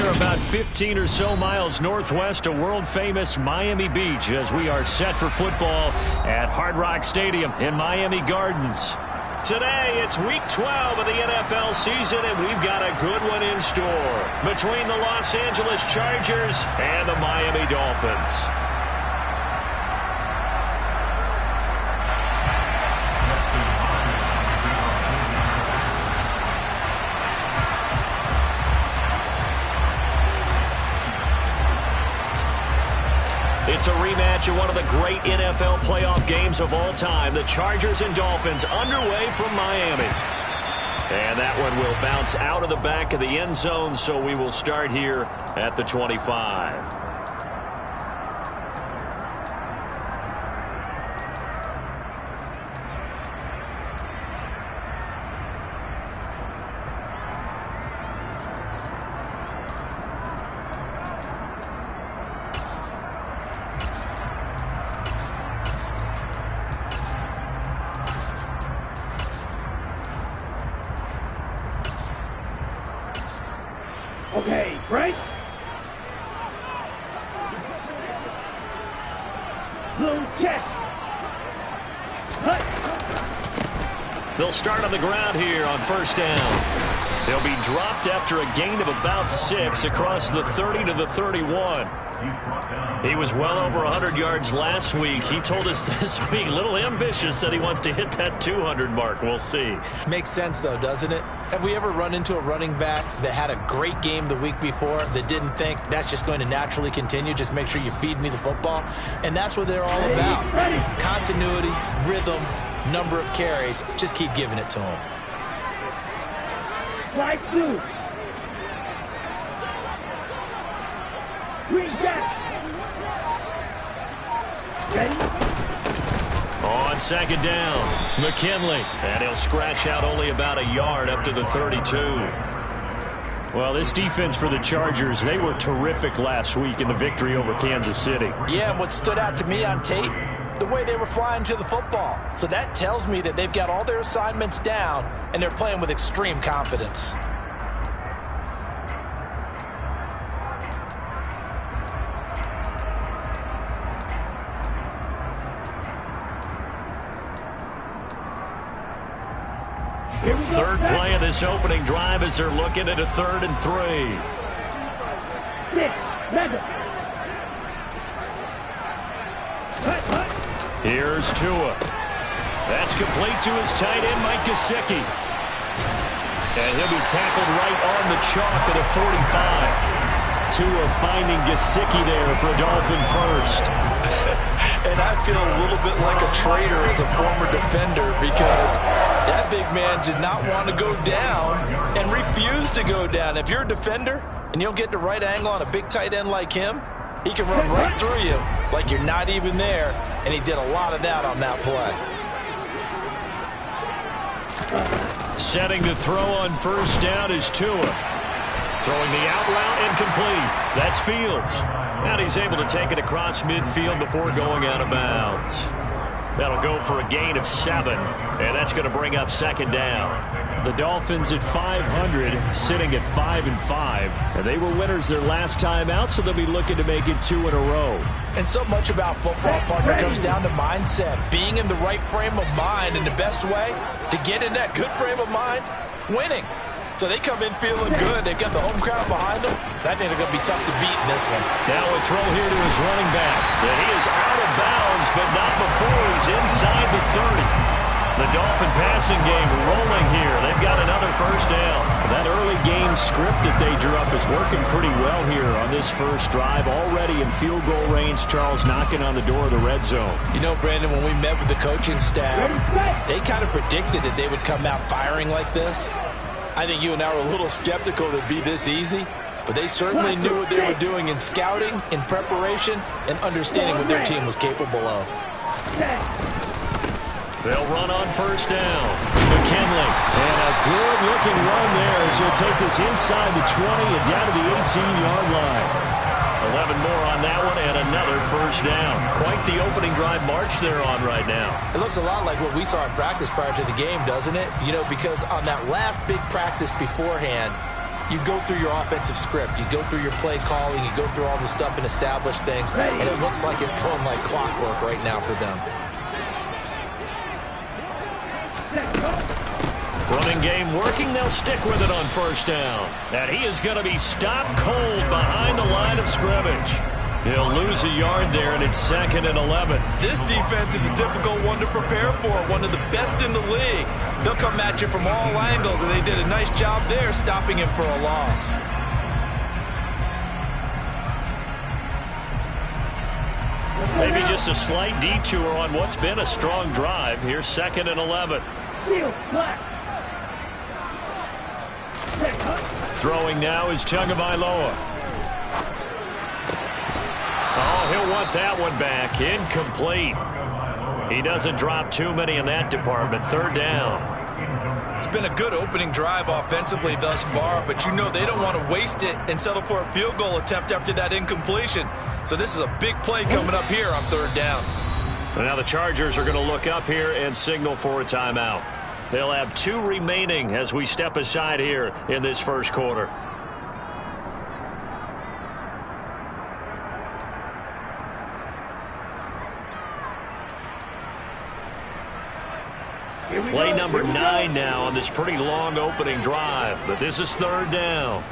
We're about 15 or so miles northwest of world-famous Miami Beach as we are set for football at Hard Rock Stadium in Miami Gardens. Today, it's Week 12 of the NFL season, and we've got a good one in store between the Los Angeles Chargers and the Miami Dolphins. It's a rematch of one of the great NFL playoff games of all time. The Chargers and Dolphins underway from Miami. And that one will bounce out of the back of the end zone, so we will start here at the 25. Okay, break. Blue check. They'll start on the ground here on first down. They'll be dropped after a gain of about 6 across the 30 to the 31. He was well over 100 yards last week. He told us this week, a little ambitious, said he wants to hit that 200 mark. We'll see. Makes sense, though, doesn't it? Have we ever run into a running back that had a great game the week before that didn't think that's just going to naturally continue? Just make sure you feed me the football. And that's what they're all about. Continuity, rhythm, number of carries. Just keep giving it to him. Strike two. Green jack. Ready? On second down, McKinley. And he'll scratch out only about a yard up to the 32. Well, this defense for the Chargers, they were terrific last week in the victory over Kansas City. Yeah, and what stood out to me on tape, the way they were flying to the football. So that tells me that they've got all their assignments down, and they're playing with extreme confidence. Third play of this opening drive as they're looking at a 3rd and 3. 6, mega. Here's Tua. That's complete to his tight end, Mike Gesicki. And he'll be tackled right on the chalk at a 45. Tua finding Gesicki there for Dolphin first. And I feel a little bit like a traitor as a former defender because that big man did not want to go down and refused to go down. If you're a defender and you'll get the right angle on a big tight end like him, he can run right through you like you're not even there, and he did a lot of that on that play. Setting to throw on first down is Tua. Throwing the out route incomplete. That's Fields. And he's able to take it across midfield before going out of bounds. That'll go for a gain of 7, and that's going to bring up second down. The Dolphins at 500, sitting at 5-5. And they were winners their last time out, so they'll be looking to make it 2 in a row. And so much about football, partner, comes down to mindset. Being in the right frame of mind, and the best way to get in that good frame of mind, winning. So they come in feeling good. They've got the home crowd behind them. I think they're going to be tough to beat in this one. Now a throw here to his running back. And he is out of bounds, but not before he's inside the 30. The Dolphin passing game rolling here. They've got another first down. That early game script that they drew up is working pretty well here on this first drive. Already in field goal range, Charles knocking on the door of the red zone. You know, Brandon, when we met with the coaching staff, they kind of predicted that they would come out firing like this. I think you and I were a little skeptical that it'd be this easy, but they certainly knew what they were doing in scouting, in preparation, and understanding what their team was capable of. They'll run on first down. McKinley. And a good-looking run there as he'll take this inside the 20 and down to the 18-yard line. 11 more on that one and another first down. Quite the opening drive march they're on right now. It looks a lot like what we saw in practice prior to the game, doesn't it? You know, because on that last big practice beforehand, you go through your offensive script. You go through your play calling. You go through all the stuff and establish things. And it looks like it's going like clockwork right now for them. Running game working. They'll stick with it on first down. And he is going to be stopped cold behind the line of scrimmage. He'll lose a yard there, and it's 2nd and 11. This defense is a difficult one to prepare for, one of the best in the league. They'll come at you from all angles, and they did a nice job there stopping him for a loss. Maybe just a slight detour on what's been a strong drive. Here's 2nd and 11. Throwing now is Tagovailoa. Oh, he'll want that one back. Incomplete. He doesn't drop too many in that department. 3rd down. It's been a good opening drive offensively thus far, but you know they don't want to waste it and settle for a field goal attempt after that incompletion. So this is a big play coming up here on 3rd down. And now the Chargers are going to look up here and signal for a timeout. They'll have 2 remaining as we step aside here in this first quarter. Play number 9 now on this pretty long opening drive, but this is 3rd down.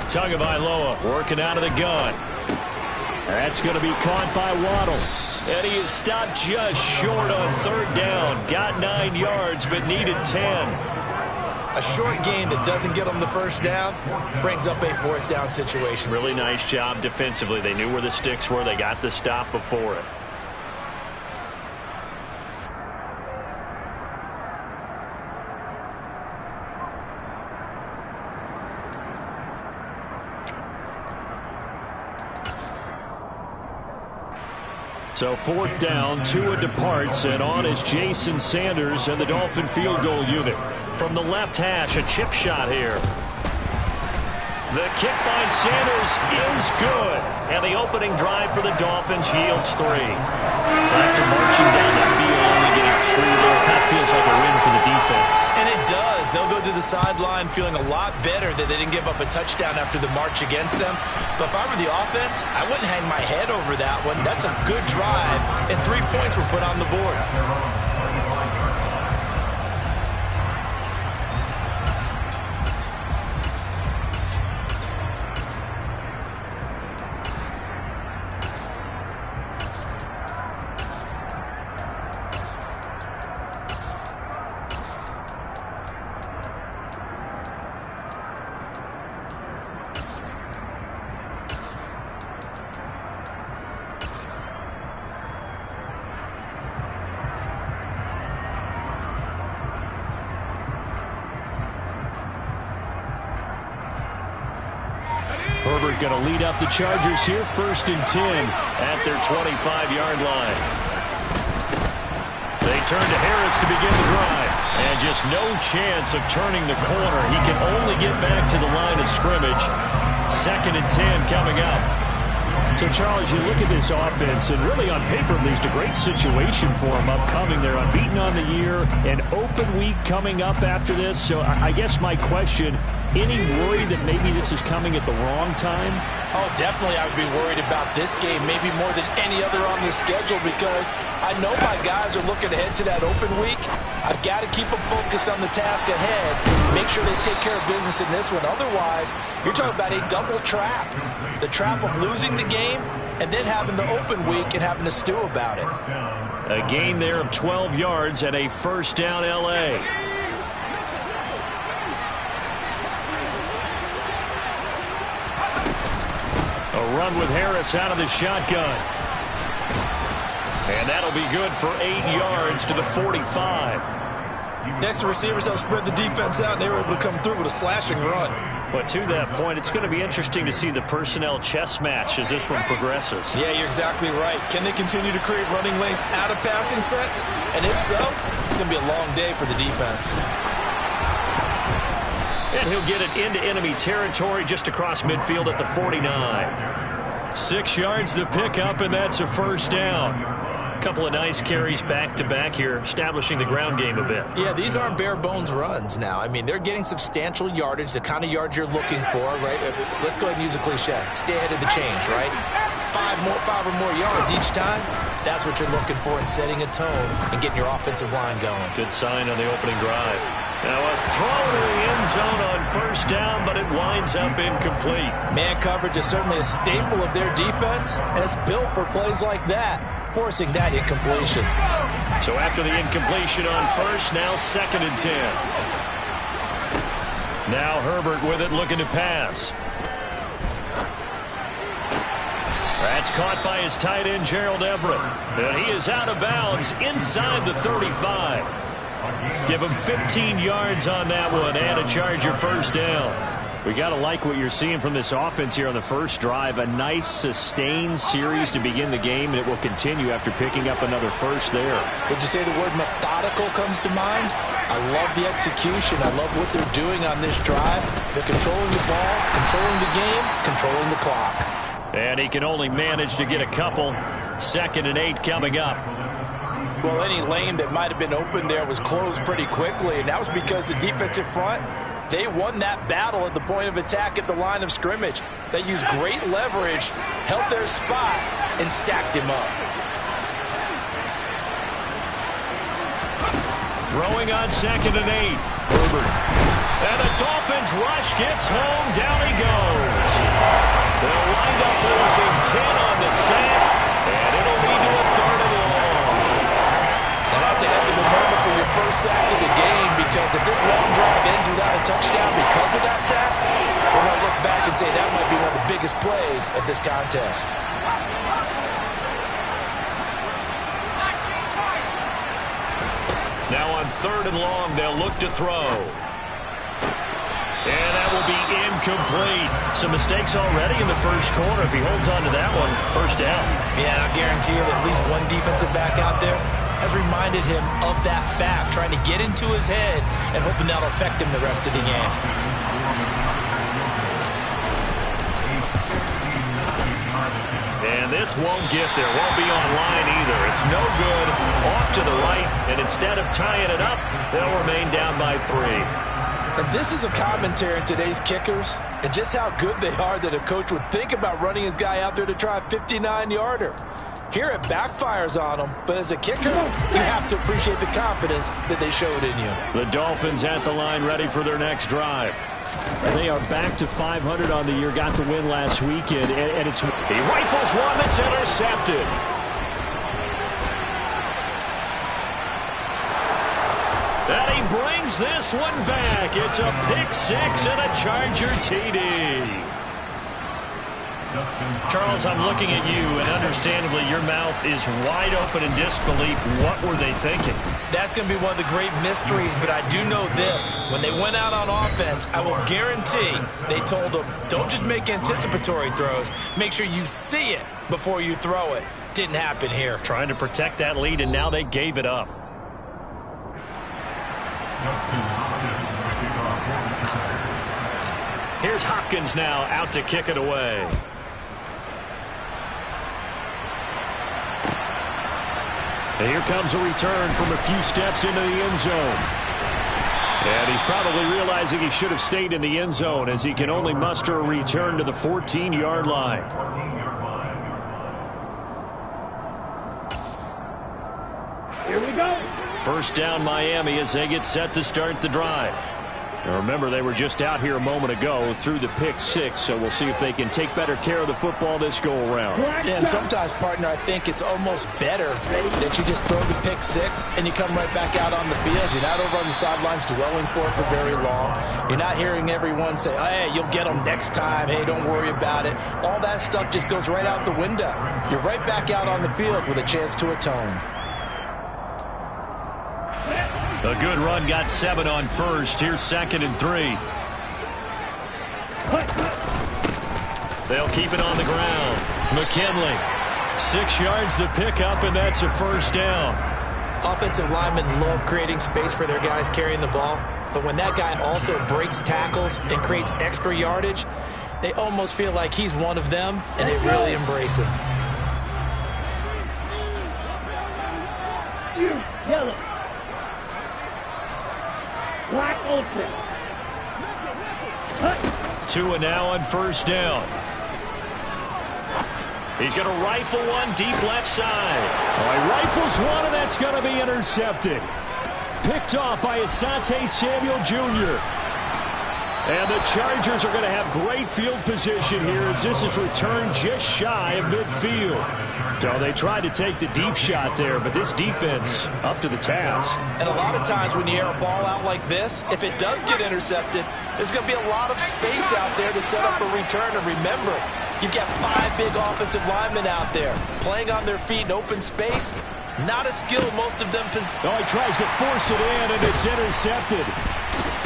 Tagovailoa working out of the gun. That's going to be caught by Waddle. And he is stopped just short on 3rd down. Got 9 yards, but needed 10. A short gain that doesn't get them the first down brings up a 4th down situation. Really nice job defensively. They knew where the sticks were. They got the stop before it. So 4th down, Tua departs, and on is Jason Sanders and the Dolphin field goal unit. From the left hash, a chip shot here. The kick by Sanders is good. And the opening drive for the Dolphins yields 3. After marching down the field, only getting 3 there, kind of feels like a win for the defense. And it does. They'll go to the sideline feeling a lot better that they didn't give up a touchdown after the march against them. But if I were the offense, I wouldn't hang my head over that one. That's a good drive, and 3 points were put on the board. Herbert going to lead up the Chargers here, 1st and 10 at their 25-yard line. They turn to Harris to begin the drive. And just no chance of turning the corner. He can only get back to the line of scrimmage. 2nd and 10 coming up. So, Charles, you look at this offense, and really on paper, at least, a great situation for them upcoming. They're unbeaten on the year, an open week coming up after this. So I guess my question, any worry that maybe this is coming at the wrong time? Oh, definitely I would be worried about this game, maybe more than any other on the schedule, because I know my guys are looking ahead to that open week. I've got to keep them focused on the task ahead, make sure they take care of business in this one. Otherwise, you're talking about a double trap. The trap of losing the game and then having the open week and having to stew about it. A gain there of 12 yards and a 1st down L.A. A run with Harris out of the shotgun. And that'll be good for 8 yards to the 45. Next, the receivers help spread the defense out, and they were able to come through with a slashing run. But to that point, it's going to be interesting to see the personnel chess match as this one progresses. Yeah, you're exactly right. Can they continue to create running lanes out of passing sets? And if so, it's going to be a long day for the defense. And he'll get it into enemy territory just across midfield at the 49. 6 yards the pickup, and that's a 1st down. Couple of nice carries back-to-back here, establishing the ground game a bit. Yeah, these aren't bare-bones runs now. I mean, they're getting substantial yardage, the kind of yards you're looking for, right? Let's go ahead and use a cliche. Stay ahead of the change, right? Five or more yards each time. That's what you're looking for in setting a tone and getting your offensive line going. Good sign on the opening drive. Now a throw to the end zone on first down, but it winds up incomplete. Man coverage is certainly a staple of their defense, and it's built for plays like that, forcing that incompletion. So after the incompletion on first, now 2nd and 10. Now Herbert with it, looking to pass. That's caught by his tight end, Gerald Everett. And he is out of bounds inside the 35. Give him 15 yards on that one and a Charger first down. We got to like what you're seeing from this offense here on the first drive. A nice sustained series to begin the game, and it will continue after picking up another first there. Would you say the word methodical comes to mind? I love the execution. I love what they're doing on this drive. They're controlling the ball, controlling the game, controlling the clock. And he can only manage to get a couple. 2nd and 8 coming up. Well, any lane that might have been open there was closed pretty quickly, and that was because the defensive front, they won that battle at the point of attack at the line of scrimmage. They used great leverage, held their spot, and stacked him up. Throwing on 2nd and 8. Herbert. And the Dolphins rush gets home. Down he goes. They'll wind up losing 10 on the sack, and it'll lead to a 3rd and long. And that's a heck of a moment for your first sack of the game, because if this long drive ends without a touchdown because of that sack, we're going to look back and say that might be one of the biggest plays of this contest. Now on 3rd and long, they'll look to throw. And that will be incomplete. Some mistakes already in the first quarter. If he holds on to that one, first down. Yeah, and I guarantee you that at least one defensive back out there has reminded him of that fact, trying to get into his head and hoping that'll affect him the rest of the game. And this won't get there. Won't be online either. It's no good. Off to the right. And instead of tying it up, they'll remain down by 3. And this is a commentary on today's kickers and just how good they are that a coach would think about running his guy out there to try a 59-yarder. Here it backfires on them, but as a kicker, you have to appreciate the confidence that they showed in you. The Dolphins at the line, ready for their next drive. They are back to 500 on the year, got the win last weekend, and it's he rifles one that's intercepted. And he brings this one back. It's a pick 6 and a Charger TD. Charles, I'm looking at you, and understandably your mouth is wide open in disbelief. What were they thinking? That's going to be one of the great mysteries, but I do know this. When they went out on offense, I will guarantee they told them, don't just make anticipatory throws. Make sure you see it before you throw it. Didn't happen here. Trying to protect that lead, and now they gave it up. Here's Hopkins now out to kick it away. And here comes a return from a few steps into the end zone. And he's probably realizing he should have stayed in the end zone, as he can only muster a return to the 14-yard line. Here we go. First down Miami as they get set to start the drive. Now remember, they were just out here a moment ago through the pick 6, so we'll see if they can take better care of the football this go-around. Yeah, and sometimes, partner, I think it's almost better that you just throw the pick 6 and you come right back out on the field. You're not over on the sidelines dwelling for it for very long. You're not hearing everyone say, oh, hey, you'll get them next time. Hey, don't worry about it. All that stuff just goes right out the window. You're right back out on the field with a chance to atone. A good run, got 7 on first. Here's 2nd and 3. They'll keep it on the ground. McKinley, 6 yards the pickup, and that's a first down. Offensive linemen love creating space for their guys carrying the ball, but when that guy also breaks tackles and creates extra yardage, they almost feel like he's one of them, and they really embrace him. Black Ultimate. Tua now on first down. He's going to rifle one deep left side. Oh, he rifles one, and that's going to be intercepted. Picked off by Asante Samuel Jr. And the Chargers are going to have great field position here as this is returned just shy of midfield. So they tried to take the deep shot there, but this defense up to the task. And a lot of times when you air a ball out like this, if it does get intercepted, there's going to be a lot of space out there to set up a return. And remember, you've got 5 big offensive linemen out there playing on their feet in open space. Not a skill most of them possess. Oh, he tries to force it in, and it's intercepted.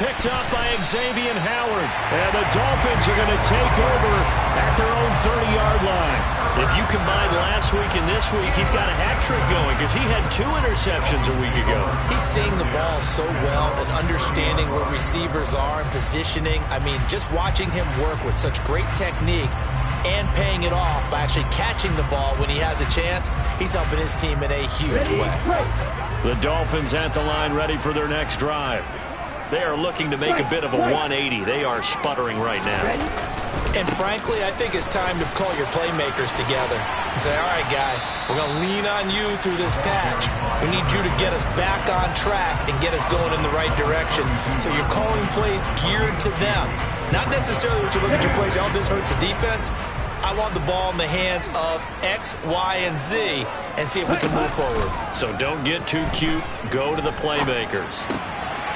Picked up by Xavier Howard. And the Dolphins are going to take over at their own 30-yard line. If you combine last week and this week, he's got a hat trick going because he had 2 interceptions a week ago. He's seeing the ball so well and understanding where receivers are and positioning. I mean, just watching him work with such great technique and paying it off by actually catching the ball when he has a chance, he's helping his team in a huge way. The Dolphins at the line ready for their next drive. They are looking to make a bit of a 180. They are sputtering right now. And frankly, I think it's time to call your playmakers together and say, all right, guys, we're going to lean on you through this patch. We need you to get us back on track and get us going in the right direction. So you're calling plays geared to them. Not necessarily what you look at your plays, oh, this hurts the defense. I want the ball in the hands of X, Y, and Z and see if we can move forward. So don't get too cute. Go to the playmakers.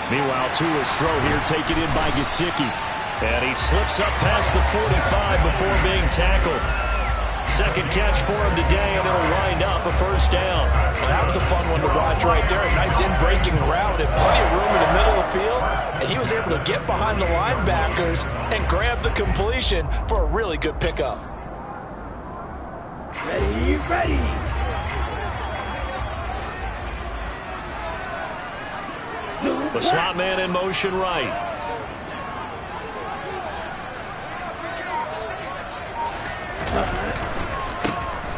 Meanwhile, Tua's throw here taken in by Gesicki. And he slips up past the 45 before being tackled. Second catch for him today, and it'll wind up a first down. Well, that was a fun one to watch right there. A nice in-breaking route and plenty of room in the middle of the field. And he was able to get behind the linebackers and grab the completion for a really good pickup. Ready, ready. The slot man in motion right.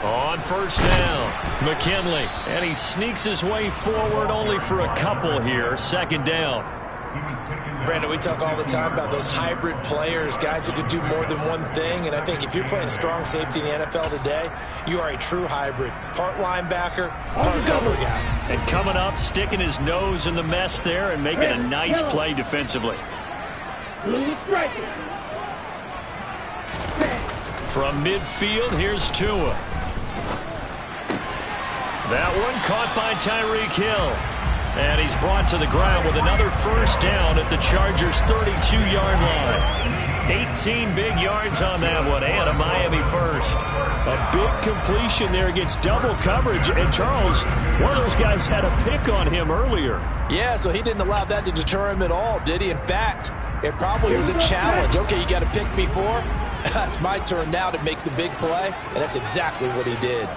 On first down, McKinley. And he sneaks his way forward only for a couple here. Second down. Brandon, we talk all the time about those hybrid players, guys who can do more than one thing. And I think if you're playing strong safety in the NFL today, you are a true hybrid. Part linebacker, part cover guy. And coming up, sticking his nose in the mess there and making a nice play defensively. From midfield, here's Tua. That one caught by Tyreek Hill. And he's brought to the ground with another first down at the Chargers' 32-yard line. 18 big yards on that one, and a Miami first. A big completion there against double coverage. And Charles, one of those guys had a pick on him earlier. Yeah, so he didn't allow that to deter him at all, did he? In fact, it probably was a challenge. Okay, you got to pick me for? It's my turn now to make the big play, and that's exactly what he did.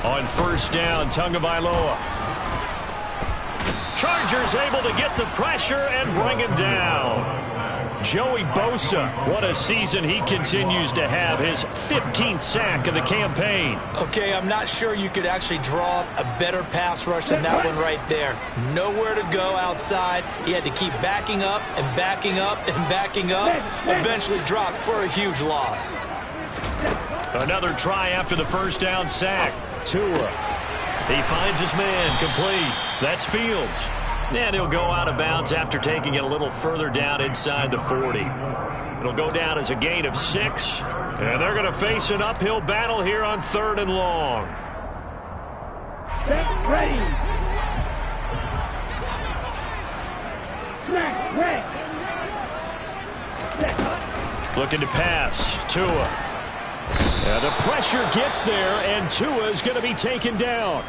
On first down, Tagovailoa. Chargers able to get the pressure and bring him down. Joey Bosa, what a season he continues to have. His 15th sack of the campaign. Okay, I'm not sure you could actually draw a better pass rush than that one right there. Nowhere to go outside. He had to keep backing up and backing up and backing up. Eventually dropped for a huge loss. Another try after the first down sack. Tua. He finds his man complete. That's Fields. And he'll go out of bounds after taking it a little further down inside the 40. It'll go down as a gain of 6. And they're going to face an uphill battle here on 3rd and long. Ready. Snap, Looking to pass. Tua. And the pressure gets there, and Tua is going to be taken down.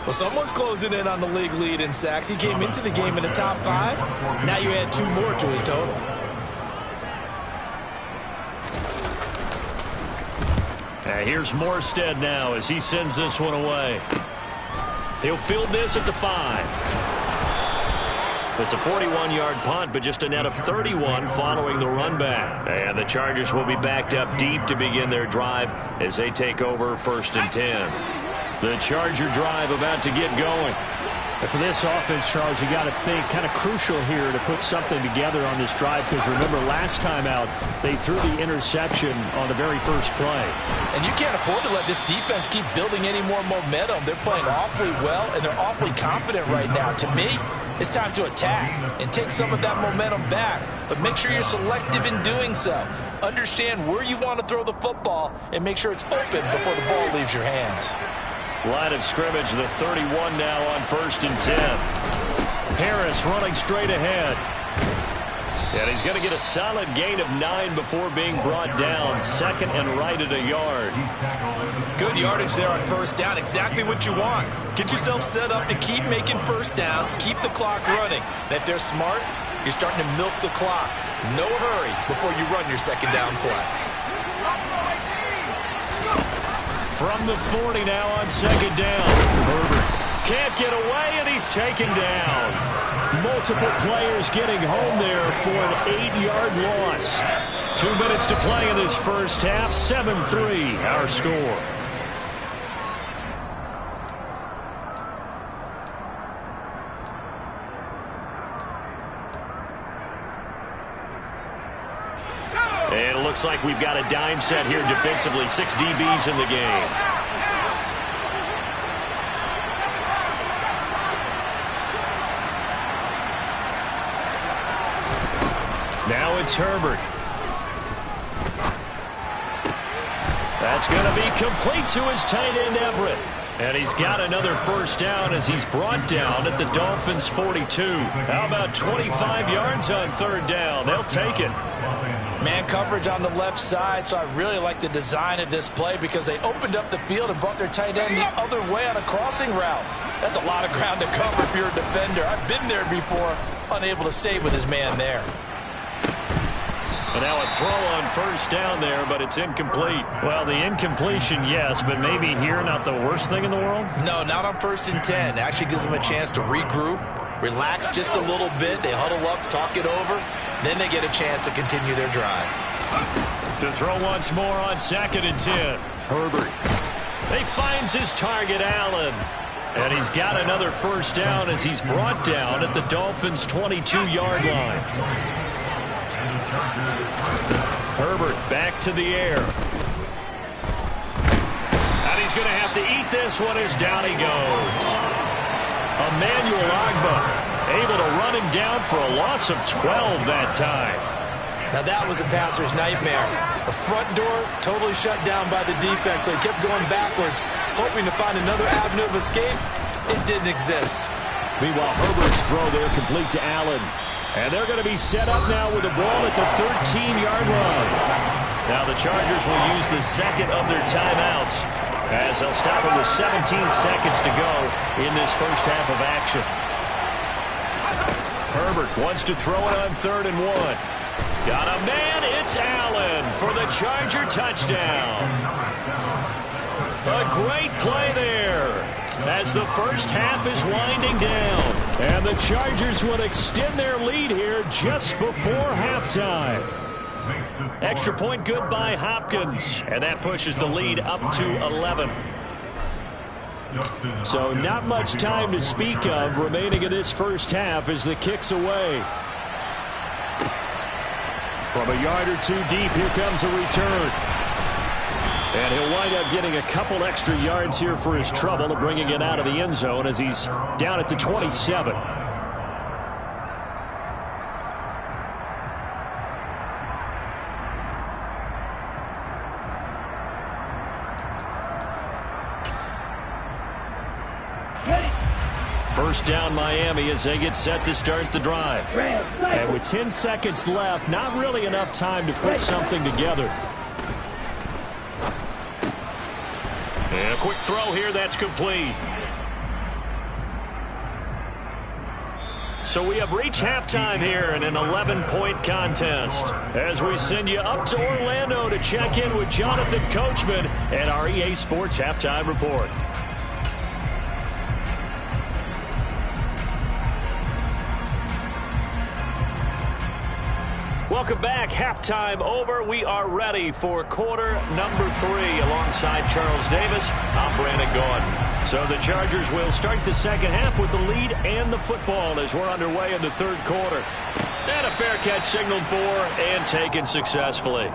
Well, someone's closing in on the league lead in sacks. He came into the game in the top 5. Now you add 2 more to his total. And here's Morstead now as he sends this one away. He'll field this at the 5. It's a 41-yard punt, but just a net of 31 following the run back. And the Chargers will be backed up deep to begin their drive as they take over 1st and 10. The Charger drive about to get going. And for this offense, Charles, you got to think kind of crucial here to put something together on this drive, because remember last time out they threw the interception on the very first play. And you can't afford to let this defense keep building any more momentum. They're playing awfully well, and they're awfully confident right now. To me, it's time to attack and take some of that momentum back, but make sure you're selective in doing so. Understand where you want to throw the football and make sure it's open before the ball leaves your hands. Line of scrimmage, the 31 now on 1st and 10. Harris running straight ahead. And he's going to get a solid gain of 9 before being brought down. 2nd and right at a yard. Good yardage there on 1st down. Exactly what you want. Get yourself set up to keep making 1st downs. Keep the clock running. And if they're smart, you're starting to milk the clock. No hurry before you run your 2nd down play. From the 40 now on 2nd down. Herbert can't get away, and he's taken down. Multiple players getting home there for an 8-yard loss. 2 minutes to play in this first half. 7-3 our score. And it looks like we've got a dime set here defensively. 6 DBs in the game. Now it's Herbert. That's going to be complete to his tight end, Everett. And he's got another 1st down as he's brought down at the Dolphins' 42. How about 25 yards on 3rd down? They'll take it. Man coverage on the left side, so I really like the design of this play because they opened up the field and brought their tight end the other way on a crossing route. That's a lot of ground to cover if you're a defender. I've been there before, unable to stay with his man there. And now a throw on 1st down there, but it's incomplete. Well, the incompletion, yes, but maybe here not the worst thing in the world? No, not on 1st and 10. It actually gives them a chance to regroup, relax just a little bit. They huddle up, talk it over. Then they get a chance to continue their drive. To throw once more on 2nd and 10. Herbert. He finds his target, Allen. And he's got another 1st down as he's brought down at the Dolphins' 22-yard line. Herbert back to the air. And he's going to have to eat this one as down he goes. Emmanuel Ogbah able to run him down for a loss of 12 that time. Now that was a passer's nightmare. The front door totally shut down by the defense, so he kept going backwards, hoping to find another avenue of escape. It didn't exist. Meanwhile, Herbert's throw there complete to Allen. And they're going to be set up now with the ball at the 13-yard line. Now the Chargers will use the 2nd of their timeouts as they'll stop it with 17 seconds to go in this first half of action. Herbert wants to throw it on 3rd and 1. Got a man, it's Allen for the Charger touchdown. A great play there as the first half is winding down. And the Chargers will extend their lead here just before halftime. Extra point good by Hopkins. And that pushes the lead up to 11. So not much time to speak of remaining in this first half as the kick's away. From a yard or 2 deep, here comes a return. And he'll wind up getting a couple extra yards here for his trouble of bringing it out of the end zone as he's down at the 27. First down Miami as they get set to start the drive. And with 10 seconds left, not really enough time to put something together. And a quick throw here, that's complete. So we have reached halftime here in an 11-point contest as we send you up to Orlando to check in with Jonathan Coachman and our EA Sports Halftime Report. Welcome back. Halftime over. We are ready for quarter number 3 alongside Charles Davis. I'm Brandon Gaudin. So the Chargers will start the second half with the lead and the football as we're underway in the third quarter. And a fair catch signaled for and taken successfully.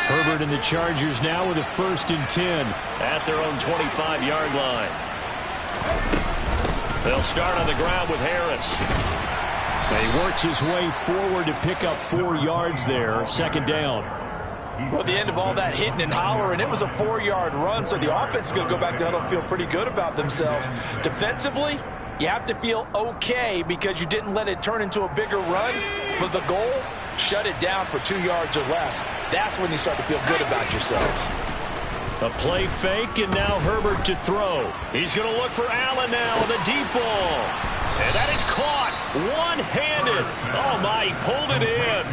Herbert and the Chargers now with a 1st and 10 at their own 25-yard line. They'll start on the ground with Harris. He works his way forward to pick up 4 yards there. 2nd down. Well, at the end of all that hitting and hollering, it was a 4-yard run, so the offense is going to go back to huddle and feel pretty good about themselves. Defensively, you have to feel okay because you didn't let it turn into a bigger run, but the goal, shut it down for 2 yards or less. That's when you start to feel good about yourselves. A play fake, and now Herbert to throw. He's going to look for Allen now with a deep ball. And that is caught one-handed. Oh, my, he pulled it in.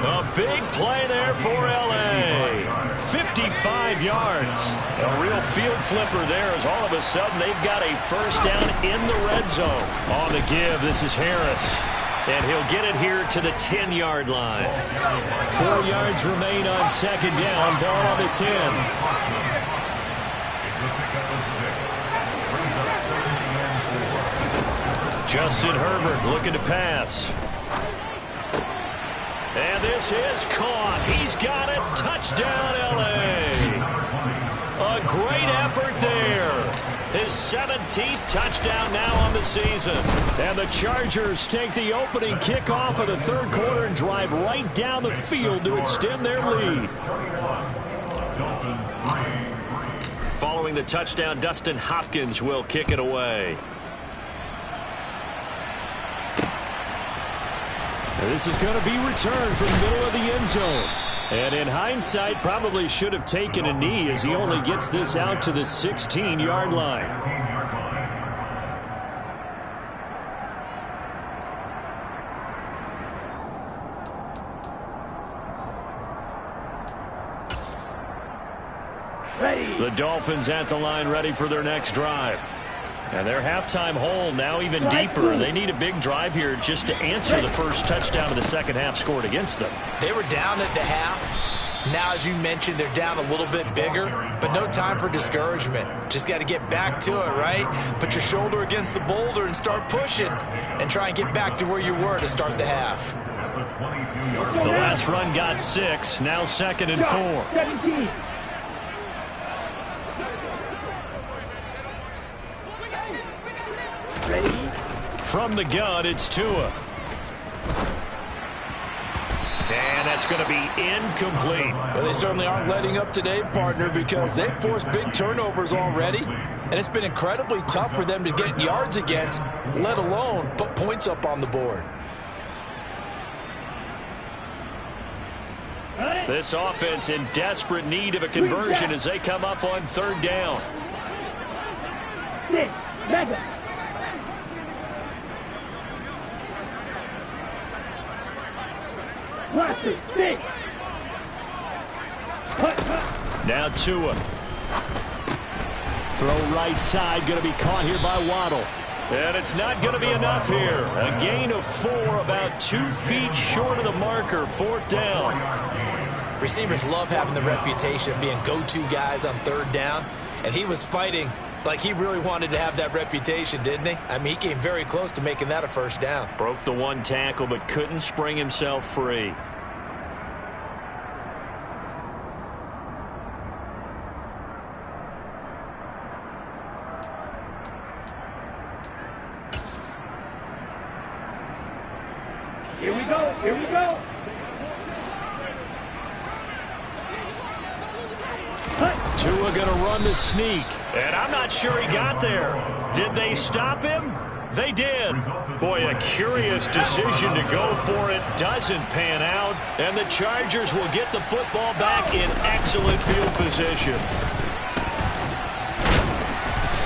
A big play there for L.A. 55 yards. A real field flipper there as all of a sudden they've got a 1st down in the red zone. On the give, this is Harris. And he'll get it here to the 10-yard line. 4 yards remain on 2nd down. Ball on the 10. Justin Herbert looking to pass. And this is caught. He's got it. Touchdown, L.A. A great effort there. His 17th touchdown now on the season. And the Chargers take the opening kickoff of the third quarter and drive right down the field to extend their lead. Following the touchdown, Dustin Hopkins will kick it away. This is going to be returned from the middle of the end zone. And in hindsight, probably should have taken a knee as he only gets this out to the 16-yard line. The Dolphins at the line ready for their next drive. And their halftime hole now even deeper. They need a big drive here just to answer the first touchdown of the second half scored against them. They were down at the half. Now, as you mentioned, they're down a little bit bigger, but no time for discouragement. Just got to get back to it, right? Put your shoulder against the boulder and start pushing and try and get back to where you were to start the half. The last run got 6. Now 2nd and 4. 17. From the gun, it's Tua. And that's going to be incomplete. Well, they certainly aren't letting up today, partner, because they've forced big turnovers already, and it's been incredibly tough for them to get yards against, let alone put points up on the board. This offense in desperate need of a conversion as they come up on 3rd down. 6. Back up. Now Tua. Throw right side, going to be caught here by Waddle. And it's not going to be enough here. A gain of 4, about 2 feet short of the marker. 4th down. Receivers love having the reputation of being go-to guys on 3rd down, and he was fighting like he really wanted to have that reputation, didn't he? I mean, he came very close to making that a 1st down. Broke the 1 tackle, but couldn't spring himself free. Here we go. Here we go. Tua going to run the sneak. And I'm not sure he got there. Did they stop him? They did. Boy, a curious decision to go for it. Doesn't pan out. And the Chargers will get the football back in excellent field position.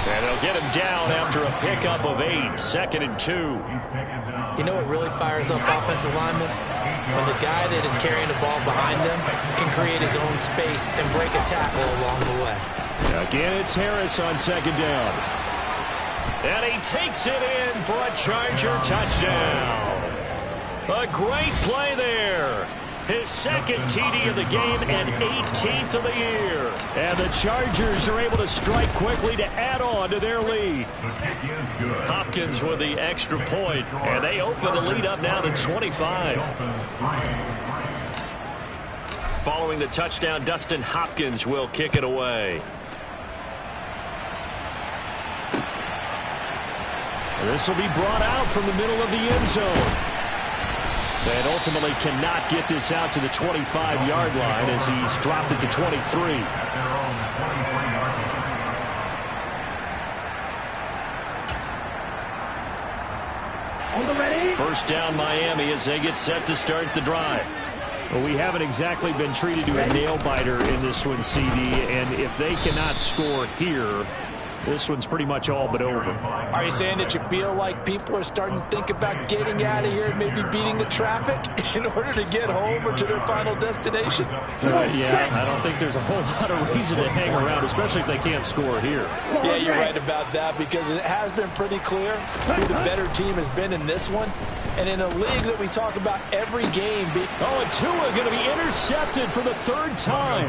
And they'll get him down after a pickup of 8. 2nd and 2. You know what really fires up offensive linemen? When the guy that is carrying the ball behind them can create his own space and break a tackle along the way. Again, it's Harris on 2nd down. And he takes it in for a Charger touchdown. A great play there. His second TD of the game and 18th of the year. And the Chargers are able to strike quickly to add on to their lead. Hopkins with the extra point, and they open the lead up now to 25. Following the touchdown, Dustin Hopkins will kick it away. This will be brought out from the middle of the end zone. And ultimately cannot get this out to the 25-yard line as he's dropped it to 23. First down Miami as they get set to start the drive. Well, we haven't exactly been treated to a nail-biter in this one, CD, and if they cannot score here, this one's pretty much all but over. Are you saying that you feel like people are starting to think about getting out of here and maybe beating the traffic in order to get home or to their final destination? Yeah, I don't think there's a whole lot of reason to hang around, especially if they can't score here. Yeah, you're right about that because it has been pretty clear who the better team has been in this one. And in a league that we talk about every game being... Oh, and Tua going to be intercepted for the third time.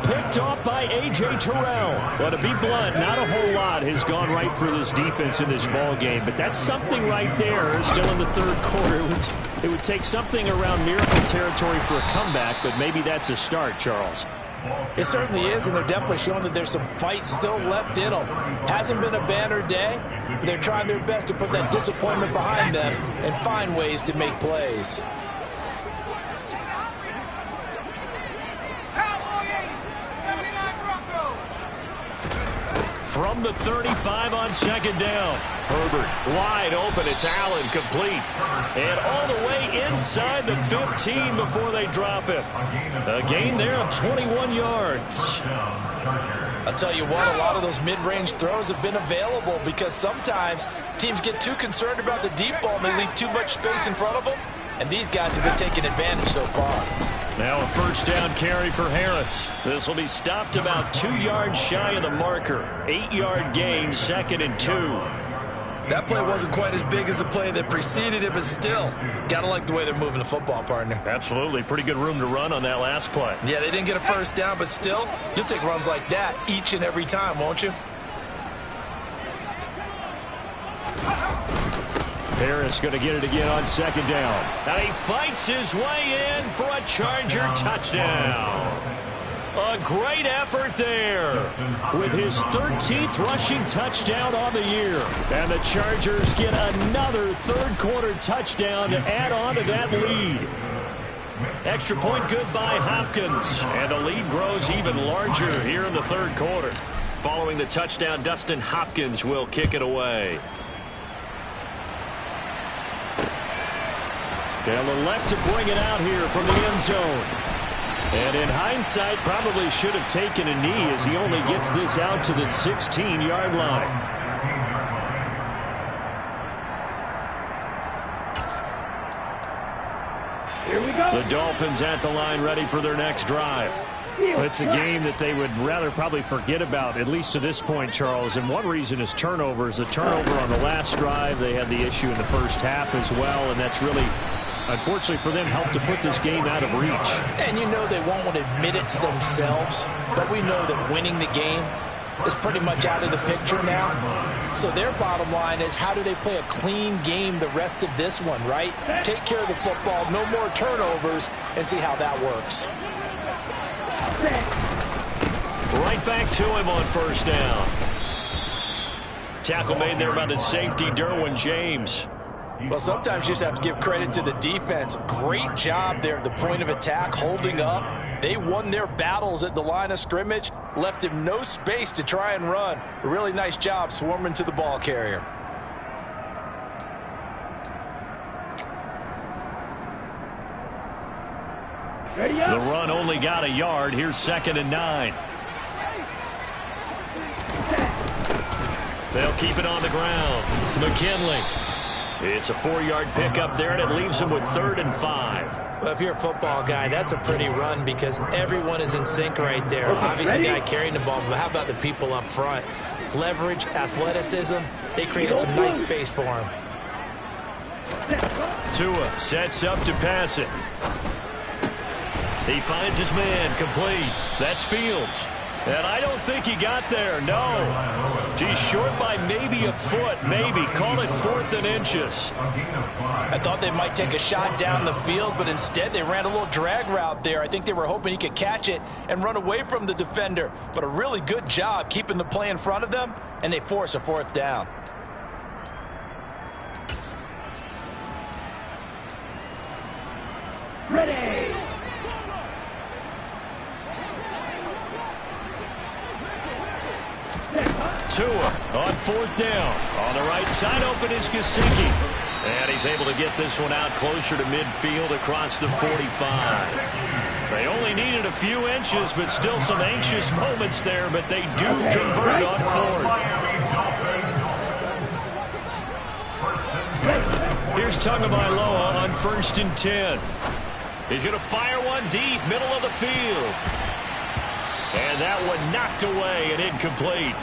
Picked off by A.J. Terrell. But to be blunt, not a whole lot has gone right for this defense in this ball game. But that's something right there still in the third quarter. It would take something around miracle territory for a comeback, but maybe that's a start, Charles. It certainly is, and they're definitely showing that there's some fight still left in them. Hasn't been a banner day, but they're trying their best to put that disappointment behind them and find ways to make plays. From the 35 on second down. Herbert wide open. It's Allen complete. And all the way inside the 15 before they drop him. A gain there of 21 yards. I'll tell you what, a lot of those mid-range throws have been available because sometimes teams get too concerned about the deep ball and they leave too much space in front of them. And these guys have been taking advantage so far. Now a first down carry for Harris. This will be stopped about 2 yards shy of the marker. 8-yard gain, 2nd and 2. That play wasn't quite as big as the play that preceded it, but still, gotta like the way they're moving the football, partner. Absolutely. Pretty good room to run on that last play. Yeah, they didn't get a first down, but still, you'll take runs like that each and every time, won't you? Harris going to get it again on second down. And he fights his way in for a Charger touchdown. A great effort there. With his 13th rushing touchdown on the year. And the Chargers get another third-quarter touchdown to add on to that lead. Extra point good by Hopkins. And the lead grows even larger here in the third quarter. Following the touchdown, Dustin Hopkins will kick it away. They'll elect to bring it out here from the end zone. And in hindsight, probably should have taken a knee as he only gets this out to the 16-yard line. Here we go. The Dolphins at the line ready for their next drive. It's a game that they would rather probably forget about, at least to this point, Charles. And one reason is turnovers. The turnover on the last drive, they had the issue in the first half as well, and that's really, unfortunately for them, helped to put this game out of reach. And you know they won't want to admit it to themselves, but we know that winning the game is pretty much out of the picture now. So their bottom line is, how do they play a clean game the rest of this one, right? Take care of the football, no more turnovers, and see how that works. Right back to him on first down. Tackle made there by the safety, Derwin James. Well, sometimes you just have to give credit to the defense. Great job there at the point of attack, holding up. They won their battles at the line of scrimmage, left him no space to try and run. A really nice job swarming to the ball carrier. The run only got a yard. Here's 2nd and 9. They'll keep it on the ground. McKinley. It's a 4-yard pickup there, and it leaves him with 3rd and 5. Well, if you're a football guy, that's a pretty run because everyone is in sync right there. Obviously, the guy carrying the ball, but how about the people up front? Leverage, athleticism, they created some nice space for him. Tua sets up to pass it. He finds his man, complete. That's Fields. And I don't think he got there, no. He's short by maybe a foot, maybe. Call it 4th and inches. I thought they might take a shot down the field, but instead they ran a little drag route there. I think they were hoping he could catch it and run away from the defender. But a really good job keeping the play in front of them, and they force a 4th down. Ready. Tua on 4th down. On the right side, open is Gesicki. And he's able to get this one out closer to midfield across the 45. They only needed a few inches, but still some anxious moments there, but they do convert on 4th. Here's Tagovailoa on 1st and 10. He's going to fire one deep, middle of the field. And that one knocked away and incomplete.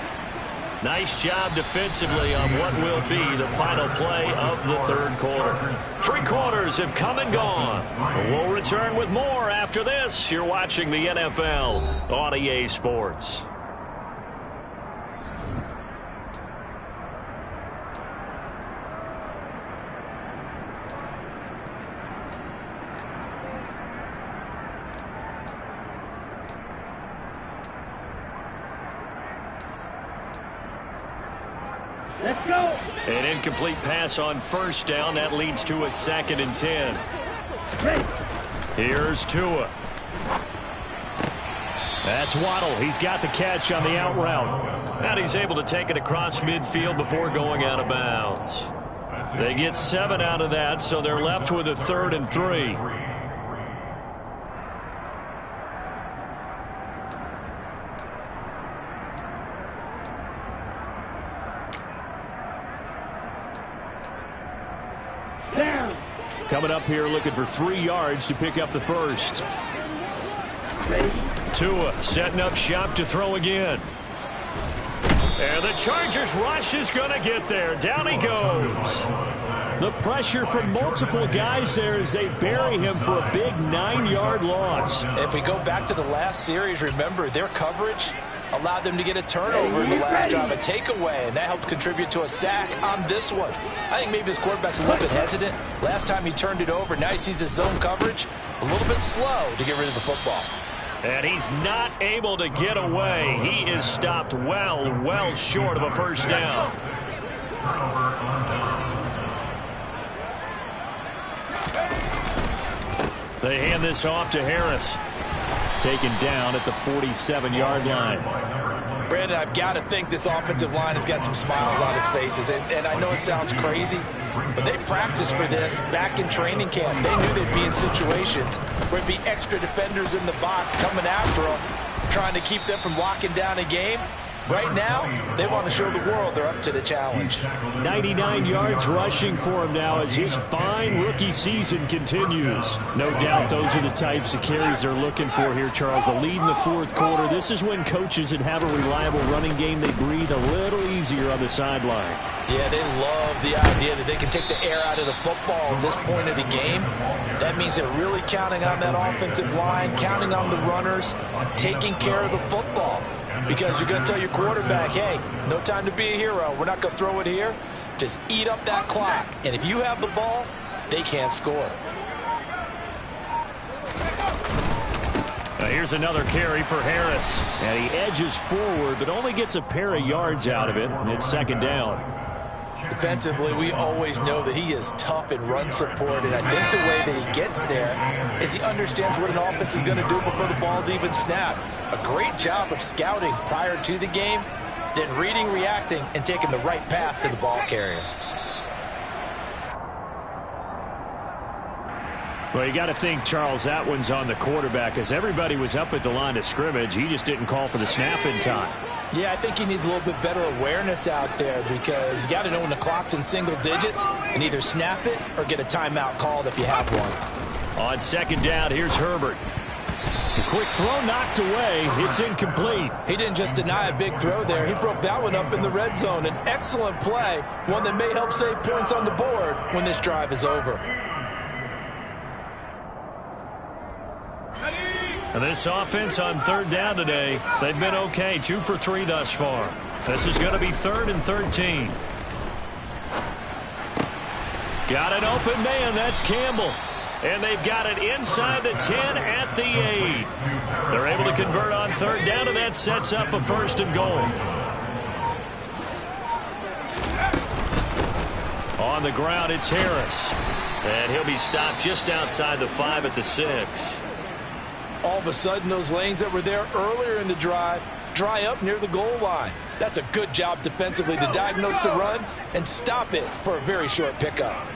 Nice job defensively on what will be the final play of the 3rd quarter. 3 quarters have come and gone. We'll return with more after this. You're watching the NFL on EA Sports. Let's go. An incomplete pass on 1st down. That leads to a 2nd and 10. Ready. Here's Tua. That's Waddle. He's got the catch on the out route. And he's able to take it across midfield before going out of bounds. They get 7 out of that, so they're left with a 3rd and 3. Down. Coming up here looking for 3 yards to pick up the 1st. Tua setting up shop to throw again. And the Chargers rush is going to get there. Down he goes. The pressure from multiple guys there as they bury him for a big 9-yard loss. If we go back to the last series, remember their coverage allowed them to get a turnover in the last drive, a takeaway, and that helped contribute to a sack on this one. I think maybe his quarterback's a little bit hesitant. Last time he turned it over, now he sees his zone coverage a little bit slow to get rid of the football. And he's not able to get away. He is stopped well short of a 1st down. They hand this off to Harris. Taken down at the 47-yard line. Brandon, I've got to think this offensive line has got some smiles on its faces. And I know it sounds crazy, but they practiced for this back in training camp. They knew they'd be in situations where there'd be extra defenders in the box coming after them, trying to keep them from locking down a game. Right now, they want to show the world they're up to the challenge. 99 yards rushing for him now as his fine rookie season continues. No doubt those are the types of carries they're looking for here, Charles. The lead in the 4th quarter. This is when coaches that have a reliable running game, they breathe a little easier on the sideline. Yeah, they love the idea that they can take the air out of the football at this point of the game. That means they're really counting on that offensive line, counting on the runners, taking care of the football. Because you're going to tell your quarterback, hey, no time to be a hero. We're not going to throw it here. Just eat up that clock. And if you have the ball, they can't score. Now here's another carry for Harris. And he edges forward, but only gets a pair of yards out of it. And it's 2nd down. Defensively, we always know that he is tough in run support, and I think the way that he gets there is he understands what an offense is going to do before the ball's even snapped. A great job of scouting prior to the game, then reading, reacting, and taking the right path to the ball carrier. Well, you got to think, Charles, that one's on the quarterback as everybody was up at the line of scrimmage. He just didn't call for the snap in time. Yeah, I think he needs a little bit better awareness out there because you got to know when the clock's in single digits and either snap it or get a timeout called if you have one. On 2nd down, here's Herbert. The quick throw knocked away. It's incomplete. He didn't just deny a big throw there. He broke that one up in the red zone. An excellent play, one that may help save points on the board when this drive is over. Ready. And this offense on third down today, they've been okay, 2 for 3 thus far. This is going to be 3rd and 13. Got an open man, that's Campbell. And they've got it inside the 10 at the 8. They're able to convert on third down, and that sets up a 1st and goal. On the ground, it's Harris. And he'll be stopped just outside the 5 at the 6. All of a sudden, those lanes that were there earlier in the drive dry up near the goal line. That's a good job defensively to diagnose the run and stop it for a very short pickup.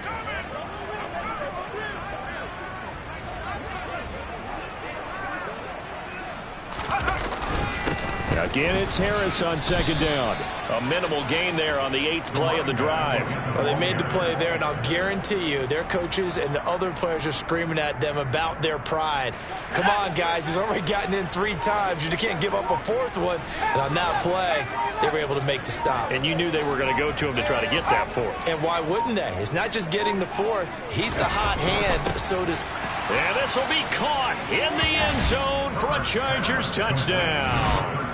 Again, it's Harris on 2nd down. A minimal gain there on the 8th play of the drive. Well, they made the play there, and I'll guarantee you their coaches and the other players are screaming at them about their pride. Come on, guys. He's already gotten in 3 times. You can't give up a 4th one. And on that play, they were able to make the stop. And you knew they were going to go to him to try to get that 4th. And why wouldn't they? It's not just getting the 4th. He's the hot hand, so to speak. And this will be caught in the end zone for a Chargers touchdown.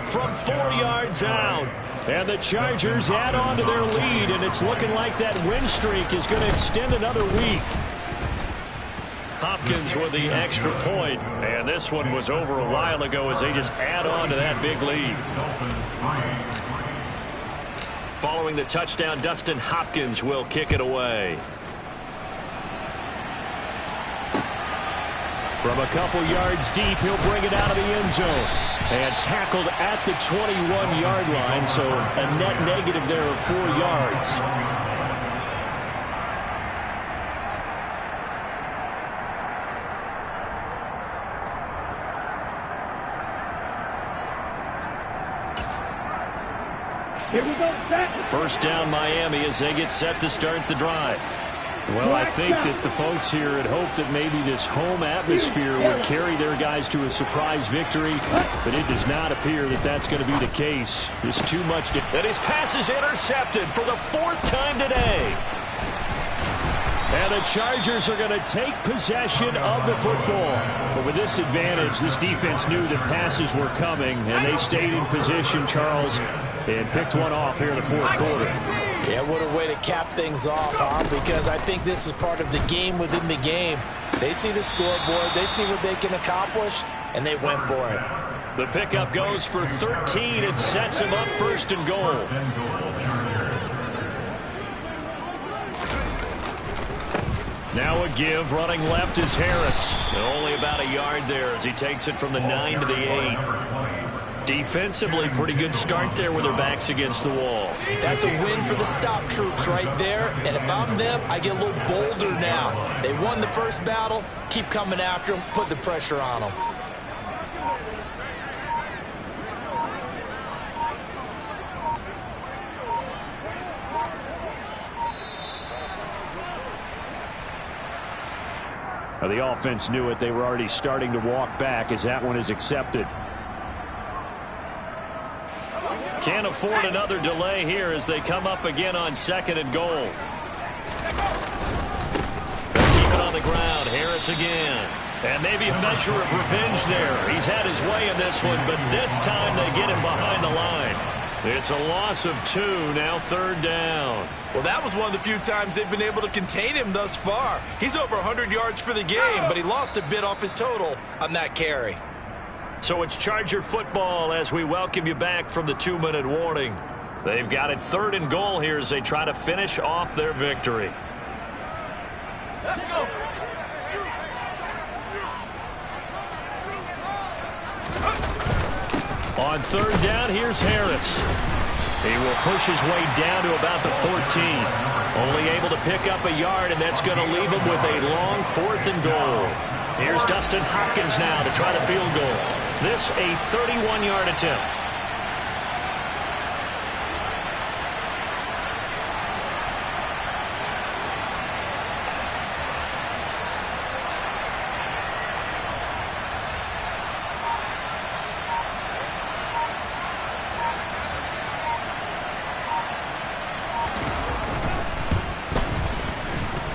From 4 yards out. And the Chargers add on to their lead, and it's looking like that win streak is going to extend another week. Hopkins with the extra point, and this one was over a while ago as they just add on to that big lead. Following the touchdown, Dustin Hopkins will kick it away. From a couple yards deep, he'll bring it out of the end zone. And tackled at the 21-yard line, so a net negative there of 4 yards. Here we go, set. 1st down Miami as they get set to start the drive. Well, I think that the folks here had hoped that maybe this home atmosphere would carry their guys to a surprise victory, but it does not appear that that's going to be the case. There's too much to... And his pass is intercepted for the 4th time today. And the Chargers are going to take possession of the football. But with this advantage, this defense knew that passes were coming, and they stayed in position, Charles, and picked one off here in the 4th quarter. Yeah, what a way to cap things off, huh? Because I think this is part of the game within the game. They see the scoreboard, they see what they can accomplish, and they went for it. The pickup goes for 13. It sets him up 1st and goal. Now a give, running left is Harris. And only about a yard there as he takes it from the 9 to the 8. Defensively, pretty good start there with their backs against the wall. That's a win for the stop troops right there. And if I'm them, I get a little bolder now. They won the first battle. Keep coming after them. Put the pressure on them. Now, the offense knew it. They were already starting to walk back as that one is accepted. Can't afford another delay here as they come up again on 2nd and goal. Keep it on the ground. Harris again. And maybe a measure of revenge there. He's had his way in this one, but this time they get him behind the line. It's a loss of 2, now 3rd down. Well, that was one of the few times they've been able to contain him thus far. He's over 100 yards for the game, but he lost a bit off his total on that carry. So it's Charger football as we welcome you back from the 2-minute warning. They've got it 3rd and goal here as they try to finish off their victory. Let's go. On 3rd down, here's Harris. He will push his way down to about the 14. Only able to pick up a yard, and that's going to leave him with a long 4th and goal. Here's Dustin Hopkins now to try the field goal. This a 31-yard attempt.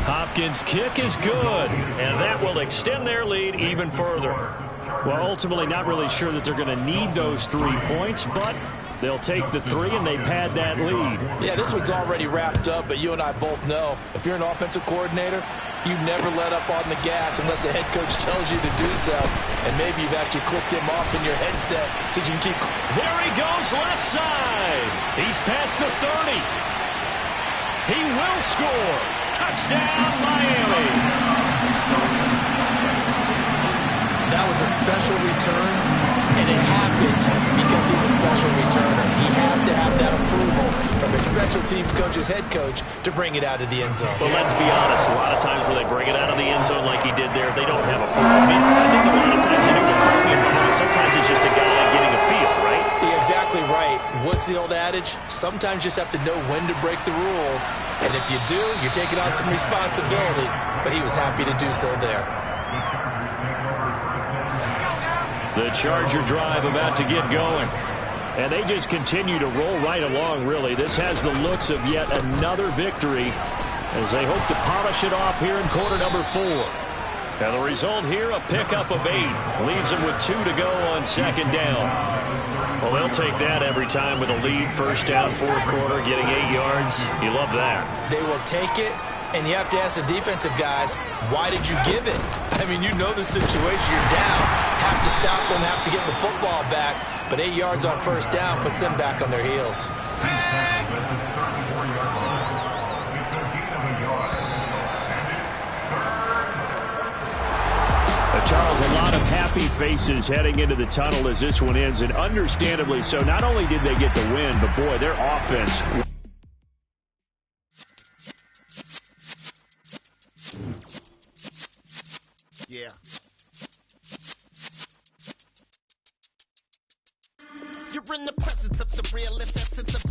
Hopkins' kick is good, and that will extend their lead even further. Well, ultimately not really sure that they're going to need those 3 points, but they'll take the 3 and they pad that lead. Yeah, this one's already wrapped up, but you and I both know if you're an offensive coordinator, you never let up on the gas unless the head coach tells you to do so. And maybe you've actually clicked him off in your headset so you can keep... There he goes, left side. He's past the 30. He will score. Touchdown, Miami. That was a special return, and it happened because he's a special returner. He has to have that approval from his special teams coach's head coach to bring it out of the end zone. Well, let's be honest. A lot of times when they bring it out of the end zone like he did there, they don't have approval. I mean, I think a lot of times, you know, sometimes it's just a guy getting a feel, right? You're exactly right. What's the old adage? Sometimes you just have to know when to break the rules. And if you do, you're taking on some responsibility. But he was happy to do so there. The Charger drive about to get going. And they just continue to roll right along, really. This has the looks of yet another victory as they hope to polish it off here in quarter number 4. And the result here, a pickup of 8. Leaves them with 2 to go on second down. Well, they'll take that every time with a lead. First down, fourth quarter, getting 8 yards. You love that. They will take it, and you have to ask the defensive guys, why did you give it? I mean, you know the situation. You're down. Have to stop them, have to get the football back. But 8 yards on first down puts them back on their heels. Charles, a lot of happy faces heading into the tunnel as this one ends, and understandably so. Not only did they get the win, but boy, their offense... Yeah. You're in the presence of the realest essence of